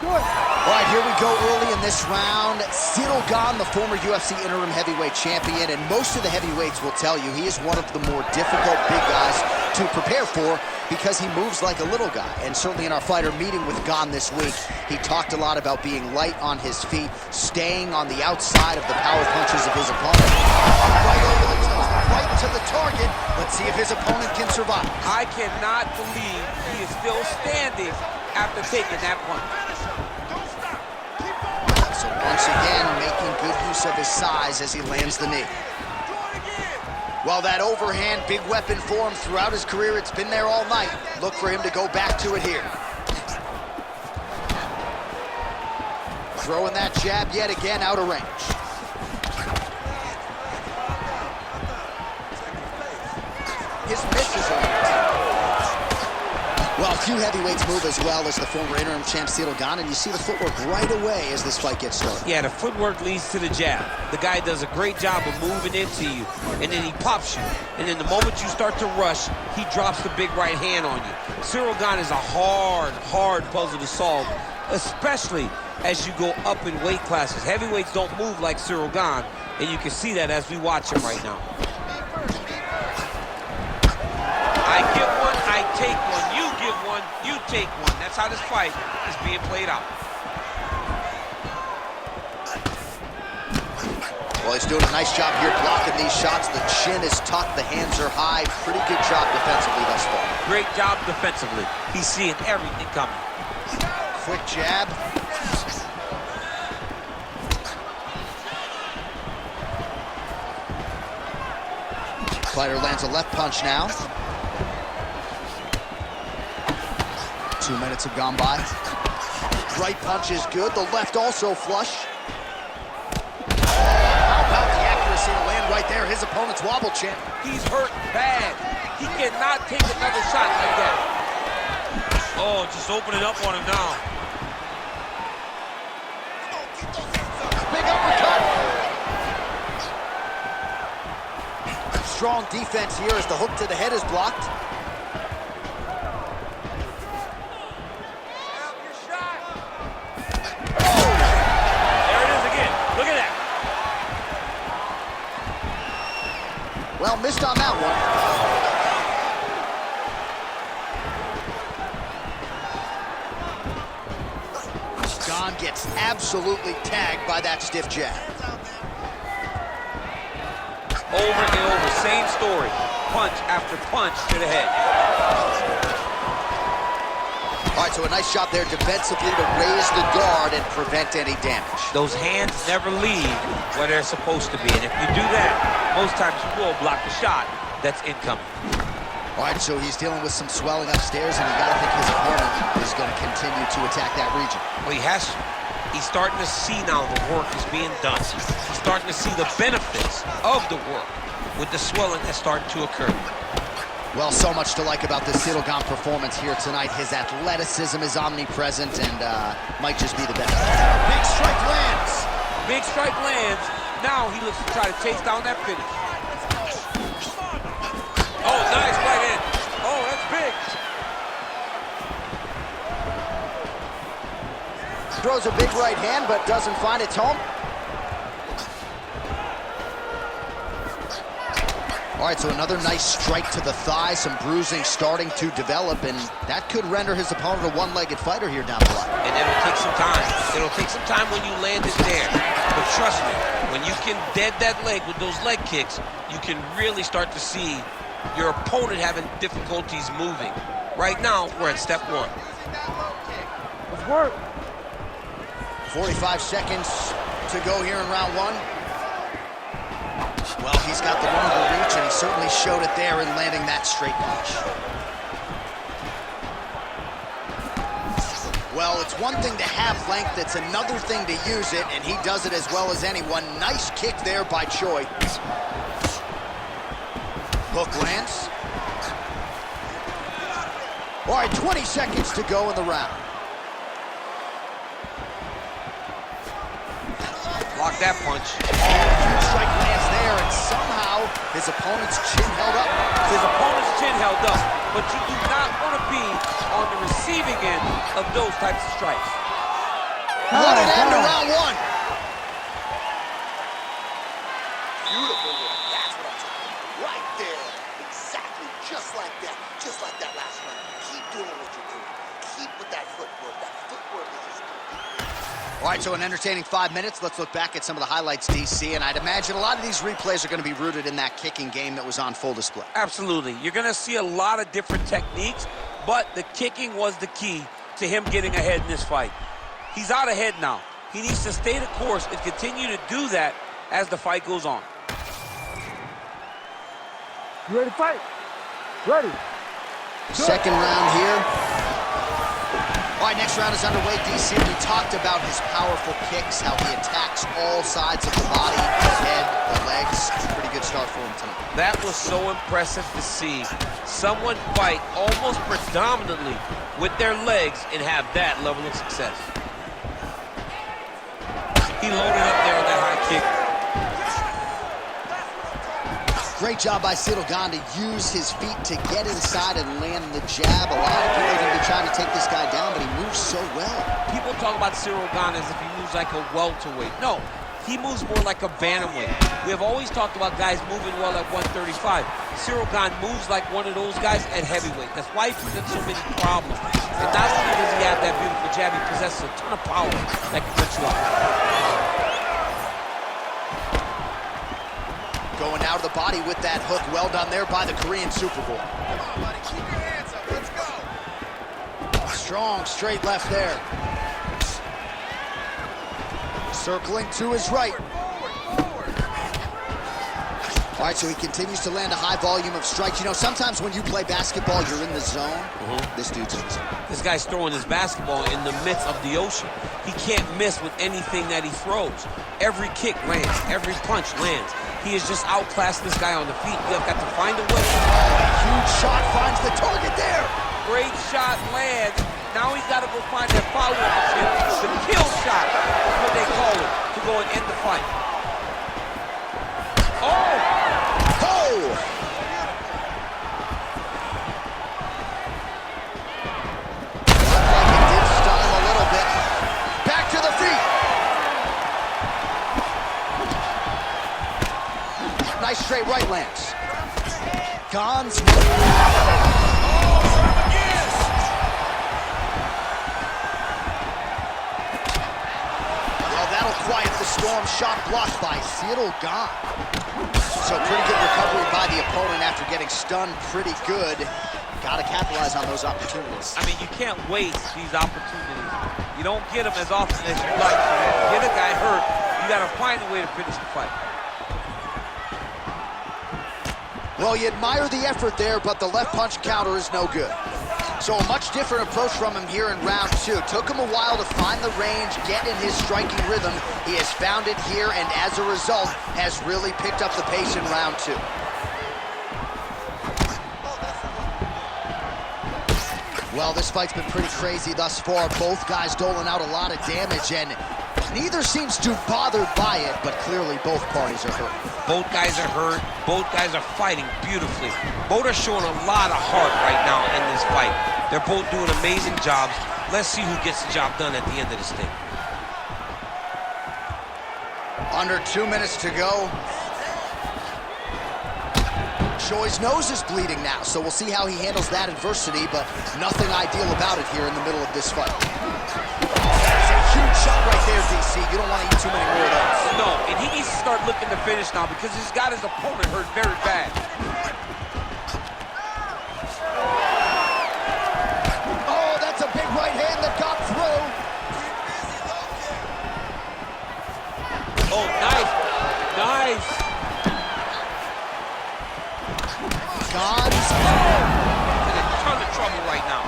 All right, here we go early in this round. Ciryl Gane, the former UFC interim heavyweight champion, and most of the heavyweights will tell you he is one of the more difficult big guys to prepare for because he moves like a little guy. And certainly in our fighter meeting with Gane this week, he talked a lot about being light on his feet, staying on the outside of the power punches of his opponent. Right over the toes, right to the target. Let's see if his opponent can survive. I cannot believe he is still standing after taking that punch. So once again, making good use of his size as he lands the knee. Well, that overhand big weapon for him throughout his career, it's been there all night. Look for him to go back to it here. Throwing that jab yet again out of range. His misses are... Well, few heavyweights move as well as the former interim champ Ciryl Gane, and you see the footwork right away as this fight gets started. Yeah, the footwork leads to the jab. The guy does a great job of moving into you, and then he pops you. And then the moment you start to rush, he drops the big right hand on you. Ciryl Gane is a hard puzzle to solve, especially as you go up in weight classes. Heavyweights don't move like Ciryl Gane, and you can see that as we watch him right now. I give one, I take one, you give one, you take one. That's how this fight is being played out. Well, he's doing a nice job here blocking these shots. The chin is tucked, the hands are high. Pretty good job defensively thus far. Great job defensively. He's seeing everything coming. Quick jab. Fighter lands a left punch now. 2 minutes have gone by. Right punch is good. The left also flush. How about the accuracy to land right there? His opponent's wobble chin. He's hurt bad. He cannot take another shot like that. Oh, just opening up on him now. Big uppercut. Strong defense here as the hook to the head is blocked. Well, missed on that one. Gane gets absolutely tagged by that stiff jab. Over and over, same story. Punch after punch to the head. All right, so a nice shot there defensively to raise the guard and prevent any damage. Those hands never leave where they're supposed to be, and if you do that, most times you will block the shot that's incoming. All right, so he's dealing with some swelling upstairs, and you got to think his opponent is going to continue to attack that region. Well, he has to. He's starting to see now the work is being done. He's starting to see the benefits of the work with the swelling that's starting to occur. Well, so much to like about this Ciryl Gane performance here tonight. His athleticism is omnipresent and might just be the best. Big strike lands. Big strike lands. Now he looks to try to chase down that finish. Oh, nice right in. Oh, that's big. Throws a big right hand, but doesn't find its home. All right, so another nice strike to the thigh, some bruising starting to develop, and that could render his opponent a one-legged fighter here down the line. And it'll take some time. It'll take some time when you land it there. But trust me, when you can dead that leg with those leg kicks, you can really start to see your opponent having difficulties moving. Right now, we're at step one. Let's work. 45 seconds to go here in round one. Well, he's got the longer reach, and he certainly showed it there in landing that straight punch. Well, it's one thing to have length, it's another thing to use it, and he does it as well as anyone. Nice kick there by Choi. Hook lands. All right, 20 seconds to go in the round. Block that punch. Strike lands there, and somehow his opponent's chin held up. His opponent's chin held up, but you do not want to be on the receiving end of those types of strikes. What an end to round one. Beautiful work. That's what I'm talking about. Right there. Exactly. Just like that. Just like that last round. Keep doing what you're doing. Keep with that footwork. That footwork is just All right, so an entertaining 5 minutes. Let's look back at some of the highlights, DC, and I'd imagine a lot of these replays are going to be rooted in that kicking game that was on full display. Absolutely. You're going to see a lot of different techniques, but the kicking was the key to him getting ahead in this fight. He's out ahead now. He needs to stay the course and continue to do that as the fight goes on. You ready to fight? Ready. Second round here. All right, next round is underway, DC. We talked about his powerful kicks, how he attacks all sides of the body, the head, the legs. Pretty good start for him tonight. That was so impressive to see someone fight almost predominantly with their legs and have that level of success. He loaded up there on that high kick. Great job by Ciryl Gane to use his feet to get inside and land the jab. A lot of people are going to be trying to take this guy down, but he moves so well. People talk about Ciryl Gane as if he moves like a welterweight. No, he moves more like a bantamweight. We have always talked about guys moving well at 135. Ciryl Gane moves like one of those guys at heavyweight. That's why he presents so many problems. And not only does he have that beautiful jab, he possesses a ton of power that can put you out. Going out of the body with that hook. Well done there by the Korean Super Bowl. Come on, buddy. Keep your hands up. Let's go. Strong straight left there. Circling to his right. All right, so he continues to land a high volume of strikes. You know, sometimes when you play basketball, you're in the zone. This dude's in the zone. This guy's throwing his basketball in the midst of the ocean. He can't miss with anything that he throws. Every kick lands. Every punch lands. He has just outclassed this guy on the feet. You've got to find a way. Huge shot finds the target there. Great shot lands. Now he's got to go find that follow-up attempt. The kill shot is what they call it, to go and end the fight. Oh! Oh! Like it did stun him a little bit. Back to the feet. Nice straight right lands. Gane's. Quiet the storm. Shot blocked by Ciryl Gane. So pretty good recovery by the opponent after getting stunned pretty good. Got to capitalize on those opportunities. I mean, you can't waste these opportunities. You don't get them as often as you like. So if you get a guy hurt, you got to find a way to finish the fight. Well, you admire the effort there, but the left punch counter is no good. So a much different approach from him here in round two. Took him a while to find the range, get in his striking rhythm. He has found it here, and as a result, has really picked up the pace in round two. Well, this fight's been pretty crazy thus far. Both guys doling out a lot of damage, and neither seems too bothered by it, but clearly both parties are hurt. Both guys are hurt. Both guys are fighting beautifully. Both are showing a lot of heart right now in this fight. They're both doing amazing jobs. Let's see who gets the job done at the end of this thing. Under 2 minutes to go. Choi's nose is bleeding now, so we'll see how he handles that adversity, but nothing ideal about it here in the middle of this fight. That's a huge shot right there, DC. You don't want to eat too many more of those. No, and he needs to start looking to finish now because he's got his opponent hurt very bad. Oh, that's a big right hand that got through. Oh, nice. Nice. Gane's. In a ton of trouble right now.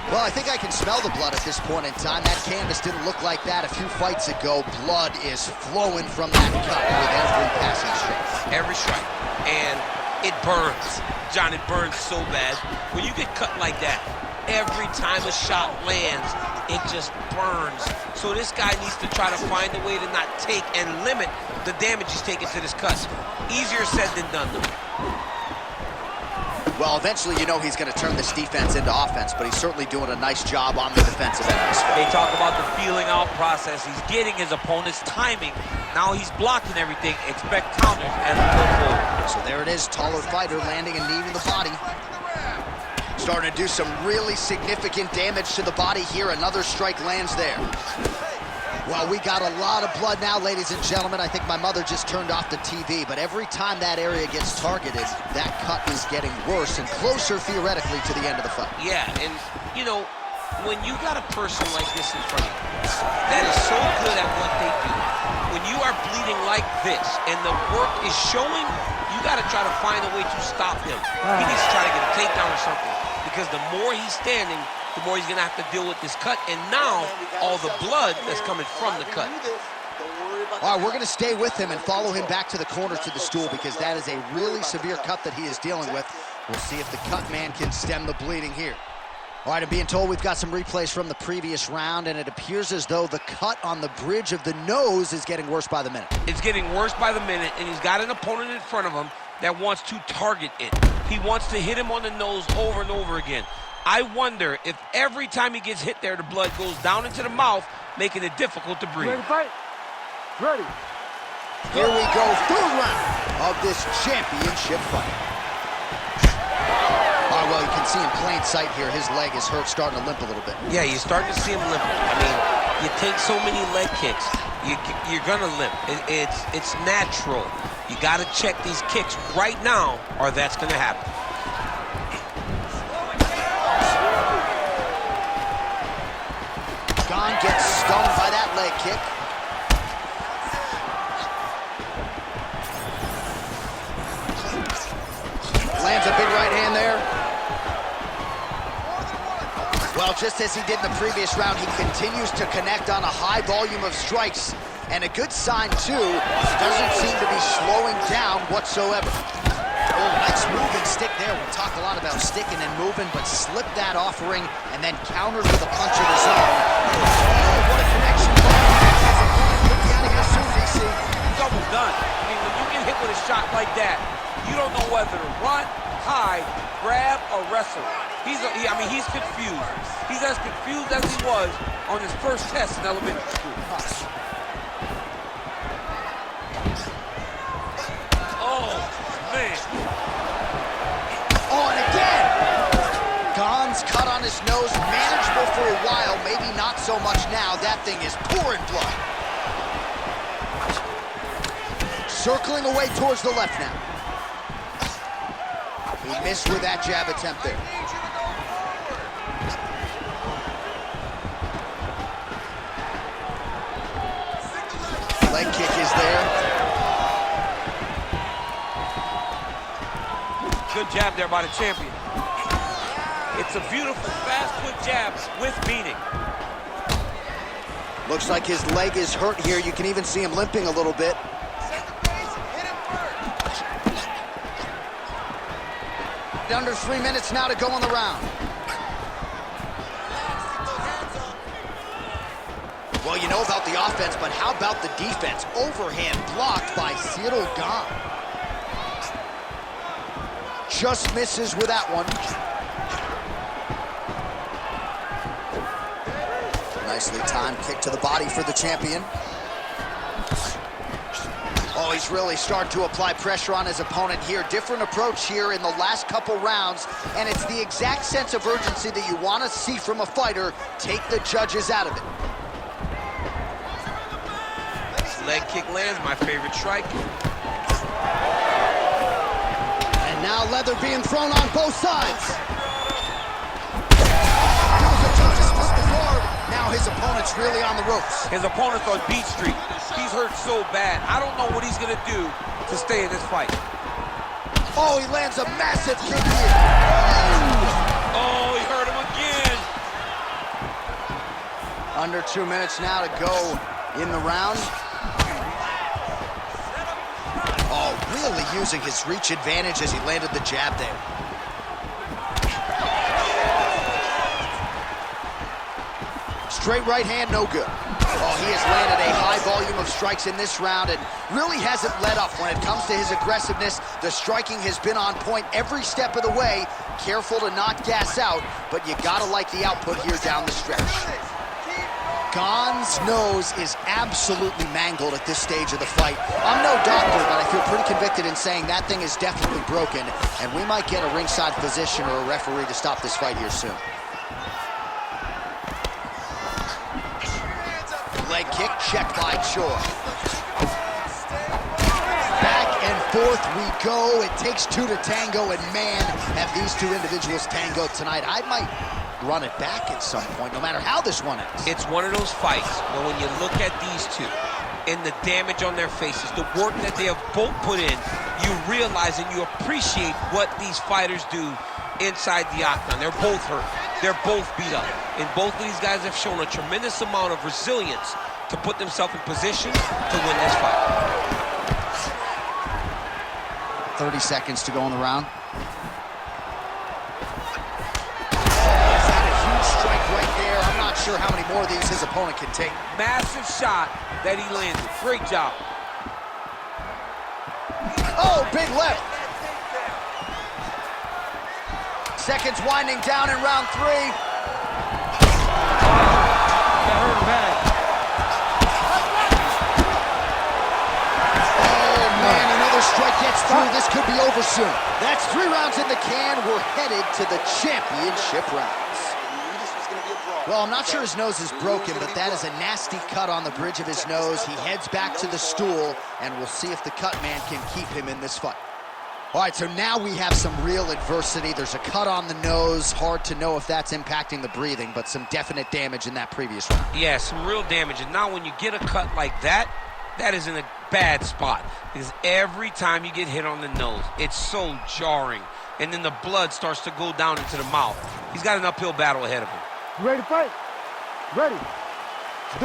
Well, I think I can smell the blood at this point in time. That canvas didn't look like that a few fights ago. Blood is flowing from that cut with every passing strike. Every strike. And it burns. John, it burns so bad. When you get cut like that, every time a shot lands, it just burns. So this guy needs to try to find a way to not take and limit the damage he's taking to this cut. Easier said than done, though. Well, eventually you know he's going to turn this defense into offense, but he's certainly doing a nice job on the defensive end of this fight. They talk about the feeling out process. He's getting his opponent's timing. Now he's blocking everything. Expect counters as we go forward. So there it is, taller fighter landing a knee to the body. Starting to do some really significant damage to the body here. Another strike lands there. Well, we got a lot of blood now, ladies and gentlemen. I think my mother just turned off the TV, but every time that area gets targeted, that cut is getting worse and closer, theoretically, to the end of the fight. Yeah, and, you know, when you got a person like this in front of you that is so good at what they do, when you are bleeding like this and the work is showing, you got to try to find a way to stop him. He needs to try to get a takedown or something, because the more he's standing, the more he's going to have to deal with this cut, and now all the blood that's coming from the cut. All right, we're going to stay with him and follow him back to the corner to the stool, because that is a really severe cut that he is dealing with. We'll see if the cut man can stem the bleeding here. All right, I'm being told we've got some replays from the previous round, and it appears as though the cut on the bridge of the nose is getting worse by the minute. It's getting worse by the minute, and he's got an opponent in front of him that wants to target it. He wants to hit him on the nose over and over again. I wonder if every time he gets hit there, the blood goes down into the mouth, making it difficult to breathe. Ready to fight? Ready. Here we go, third round of this championship fight. All right, well, you can see in plain sight here, his leg is hurt, starting to limp a little bit. Yeah, you're starting to see him limping. I mean, you take so many leg kicks, you're gonna limp. It's natural. You gotta check these kicks right now, or that's gonna happen. Gets stung by that leg kick. Lands a big right hand there. Well, just as he did in the previous round, he continues to connect on a high volume of strikes. And a good sign, too, doesn't seem to be slowing down whatsoever. Oh, nice moving stick there. We talk a lot about sticking and moving, but slipped that offering and then countered with a punch of his own. Oh, what a connection. Out of here soon, DC. He's almost done. I mean, when you get hit with a shot like that, you don't know whether to run, hide, grab, or wrestle. He's confused. He's as confused as he was on his first test in elementary school. Oh, man. Oh, and again! Gon's cut on his nose, manageable for a while, maybe not so much now. That thing is pouring blood. Circling away towards the left now. He missed with that jab attempt there. Leg kick is there. Good jab there by the champion. It's a beautiful fast foot jab with meaning. Looks like his leg is hurt here. You can even see him limping a little bit. Under 3 minutes now to go on the round. Well, you know about the offense, but how about the defense? Overhand blocked by Ciryl Gane. Just misses with that one. Nicely timed kick to the body for the champion. Oh, he's really starting to apply pressure on his opponent here. Different approach here in the last couple rounds, and it's the exact sense of urgency that you want to see from a fighter. Take the judges out of it. Leg kick lands, my favorite strike. And now leather being thrown on both sides. Now his opponent's really on the ropes. His opponent's on beat streak. He's hurt so bad. I don't know what he's gonna do to stay in this fight. Oh, he lands a massive kick here. Oh, he hurt him again. Under 2 minutes now to go in the round. Oh, really using his reach advantage as he landed the jab there. Straight right hand, no good. Oh, he has landed a high volume of strikes in this round and really hasn't let up when it comes to his aggressiveness. The striking has been on point every step of the way. Careful to not gas out, but you gotta like the output here down the stretch. Gane's nose is absolutely mangled at this stage of the fight. I'm no doctor, but I feel pretty convicted in saying that thing is definitely broken, and we might get a ringside physician or a referee to stop this fight here soon. Leg kick checked by Choi. Back and forth we go. It takes two to tango, and man, have these two individuals tangoed tonight. I might run it back at some point, no matter how this one ends. It's one of those fights where when you look at these two and the damage on their faces, the work that they have both put in, you realize and you appreciate what these fighters do inside the octagon. They're both hurt. They're both beat up. And both of these guys have shown a tremendous amount of resilience to put themselves in position to win this fight. 30 seconds to go in the round. Right there. I'm not sure how many more of these his opponent can take. Massive shot that he landed. Great job. Oh, big left. Seconds winding down in round 3. That hurt him bad. Oh, man, another strike gets through. This could be over soon. That's 3 rounds in the can. We're headed to the championship rounds. Well, I'm not sure his nose is broken, but that is a nasty cut on the bridge of his nose. He heads back to the stool, and we'll see if the cut man can keep him in this fight. All right, so now we have some real adversity. There's a cut on the nose. Hard to know if that's impacting the breathing, but some definite damage in that previous round. Yeah, some real damage. And now when you get a cut like that, that is in a bad spot. Because every time you get hit on the nose, it's so jarring. And then the blood starts to go down into the mouth. He's got an uphill battle ahead of him. You ready to fight? Ready.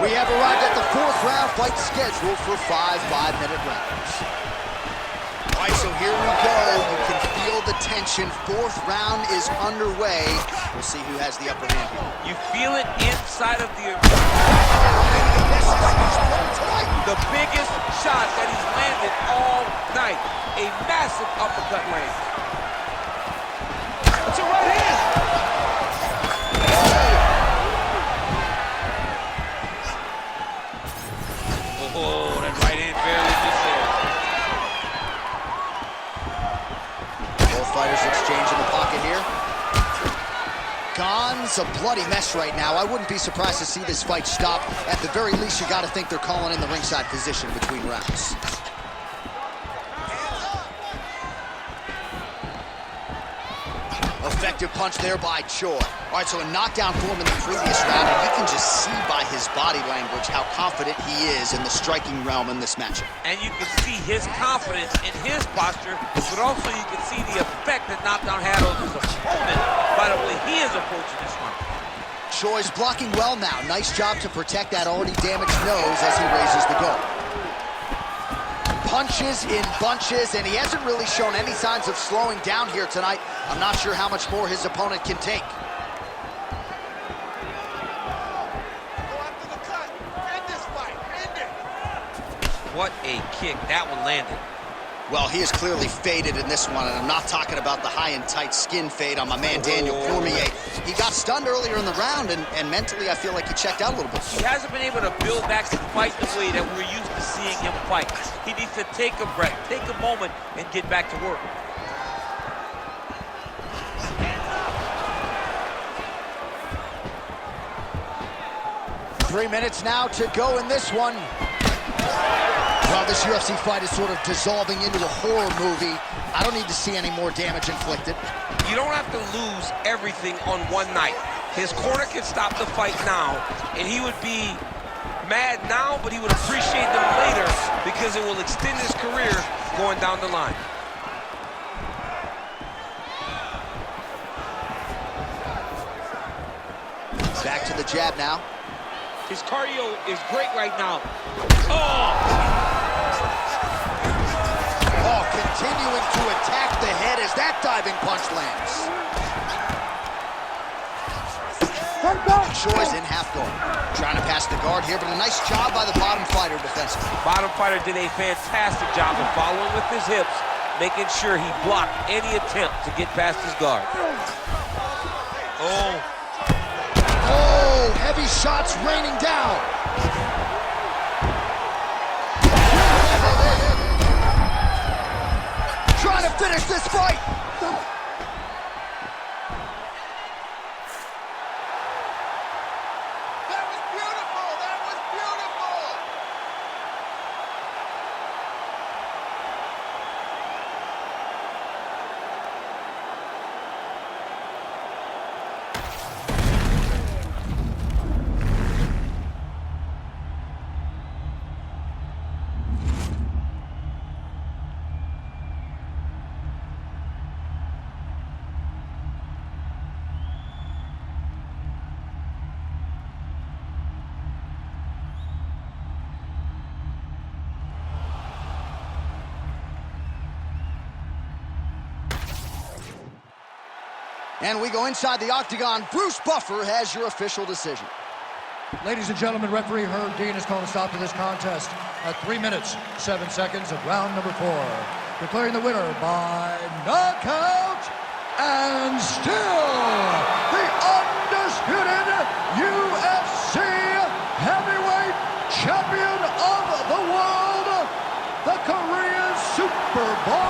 We have arrived at the 4th round fight scheduled for 5 5-minute rounds. All right, so here we go. You can feel the tension. 4th round is underway. We'll see who has the upper hand here. You feel it inside of the biggest shot that he's landed all night. A massive uppercut land. It's a right hand. Oh, that right hand barely just there. Both fighters exchange in the pocket here. Gane's a bloody mess right now. I wouldn't be surprised to see this fight stop. At the very least, you got to think they're calling in the ringside physician between rounds. Effective punch there by Choi. All right, so a knockdown for him in the previous round, and you can just see by his body language how confident he is in the striking realm in this matchup. And you can see his confidence in his posture, but also you can see the effect that knockdown had on his opponent by the way he is approaching this one. Choi's blocking well now. Nice job to protect that already damaged nose as he raises the guard. Punches in bunches, and he hasn't really shown any signs of slowing down here tonight. I'm not sure how much more his opponent can take. What a kick that one landed. Well, he is clearly faded in this one, and I'm not talking about the high and tight skin fade on my man Daniel Cormier. He got stunned earlier in the round, and mentally I feel like he checked out a little bit. He hasn't been able to build back to fight the way that we're used to seeing him fight. He needs to take a breath, take a moment, and get back to work. Three minutes now to go in this one. Well, this UFC fight is sort of dissolving into a horror movie. I don't need to see any more damage inflicted. You don't have to lose everything on one night. His corner can stop the fight now, and he would be mad now, but he would appreciate them later because it will extend his career going down the line. Back to the jab now. His cardio is great right now. Oh! Oh, continuing to attack the head as that diving punch lands. Choi's in half guard. Trying to pass the guard here, but a nice job by the bottom fighter defensively. Bottom fighter did a fantastic job of following with his hips, making sure he blocked any attempt to get past his guard. Oh. Oh, heavy shots raining down. Trying to finish this fight. That was beautiful! That was beautiful! And we go inside the octagon. Bruce Buffer has your official decision. Ladies and gentlemen, referee Herb Dean has called a stop to this contest at 3 minutes, 7 seconds of round number 4. Declaring the winner by knockout and still the undisputed UFC heavyweight champion of the world, the Korean Superboy